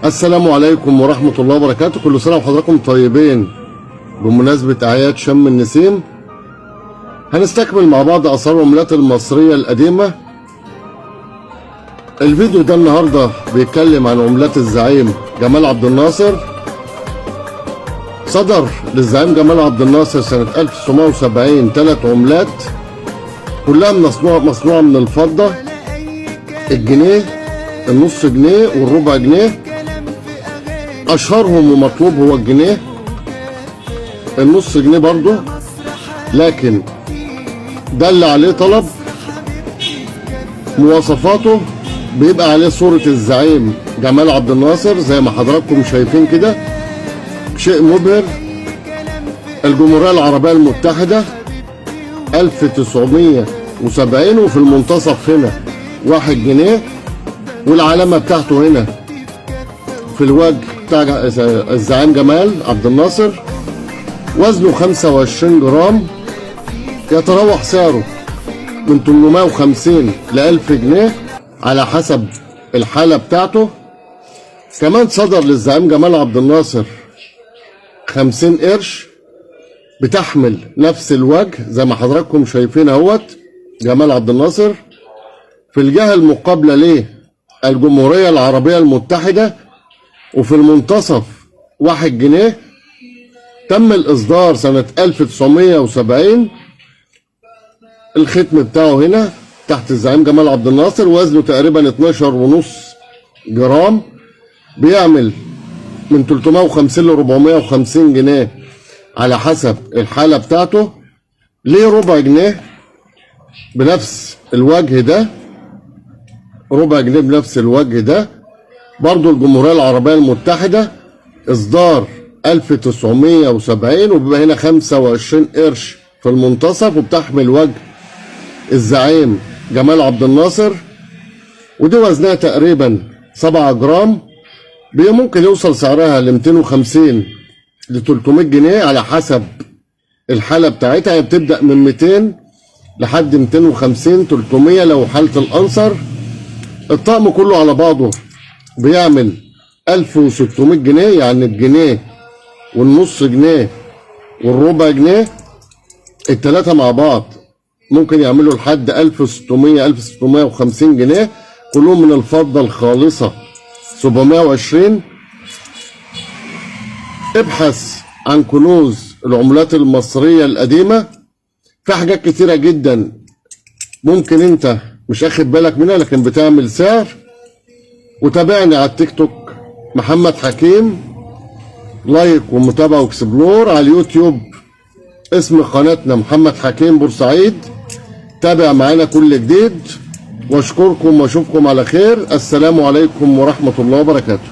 السلام عليكم ورحمة الله وبركاته. كل سنة وحضراتكم طيبين بمناسبة أعياد شم النسيم. هنستكمل مع بعض آثار العملات المصرية القديمة. الفيديو ده النهاردة بيتكلم عن عملات الزعيم جمال عبد الناصر. صدر للزعيم جمال عبد الناصر سنة 1970 3 عملات كلها مصنوعة من الفضة: الجنيه، النص جنيه، والربع جنيه. اشهرهم ومطلوب هو الجنيه، النص جنيه برضو، لكن ده اللي عليه طلب. مواصفاته بيبقى عليه صورة الزعيم جمال عبد الناصر زي ما حضراتكم شايفين كده، شيء مبهر. الجمهورية العربية المتحدة 1970، وفي المنتصف هنا 1 جنيه، والعلامة بتاعته هنا في الوجه بتاع الزعيم جمال عبد الناصر. وزنه 25 جرام، يتراوح سعره من 850 ل 1000 جنيه على حسب الحالة بتاعته. كمان صدر للزعيم جمال عبد الناصر 50 قرش بتحمل نفس الوجه زي ما حضراتكم شايفين اهوت، جمال عبد الناصر. في الجهة المقابلة ليه الجمهورية العربية المتحدة، وفي المنتصف 1 جنيه. تم الإصدار سنة 1970. الختم بتاعه هنا تحت الزعيم جمال عبد الناصر. وزنه تقريبا 12.5 جرام، بيعمل من 350 ل 450 جنيه على حسب الحالة بتاعته. ليه ربع جنيه بنفس الوجه ده؟ ربع جنيه بنفس الوجه ده برضو الجمهورية العربية المتحدة، إصدار 1970، وبيبقى هنا 25 قرش في المنتصف، وبتحمل وجه الزعيم جمال عبد الناصر. ودي وزنها تقريبا 7 جرام، ممكن يوصل سعرها ل 250 ل 300 جنيه على حسب الحالة بتاعتها. هي بتبدأ من 200 لحد 250 300 لو حالة الأنصر. الطقم كله على بعضه بيعمل 1600 جنيه، يعني الجنيه والنص جنيه والربع جنيه التلاتة مع بعض ممكن يعملوا لحد 1600 1650 جنيه، كلهم من الفضة الخالصة 720. ابحث عن كنوز العملات المصرية القديمة، في حاجات كتيرة جدا ممكن انت مش اخد بالك منها لكن بتعمل سعر. وتابعني على التيك توك محمد حكيم، لايك ومتابعة واكسبلور. على اليوتيوب اسم قناتنا محمد حكيم بورسعيد. تابع معانا كل جديد، واشكركم واشوفكم على خير. السلام عليكم ورحمة الله وبركاته.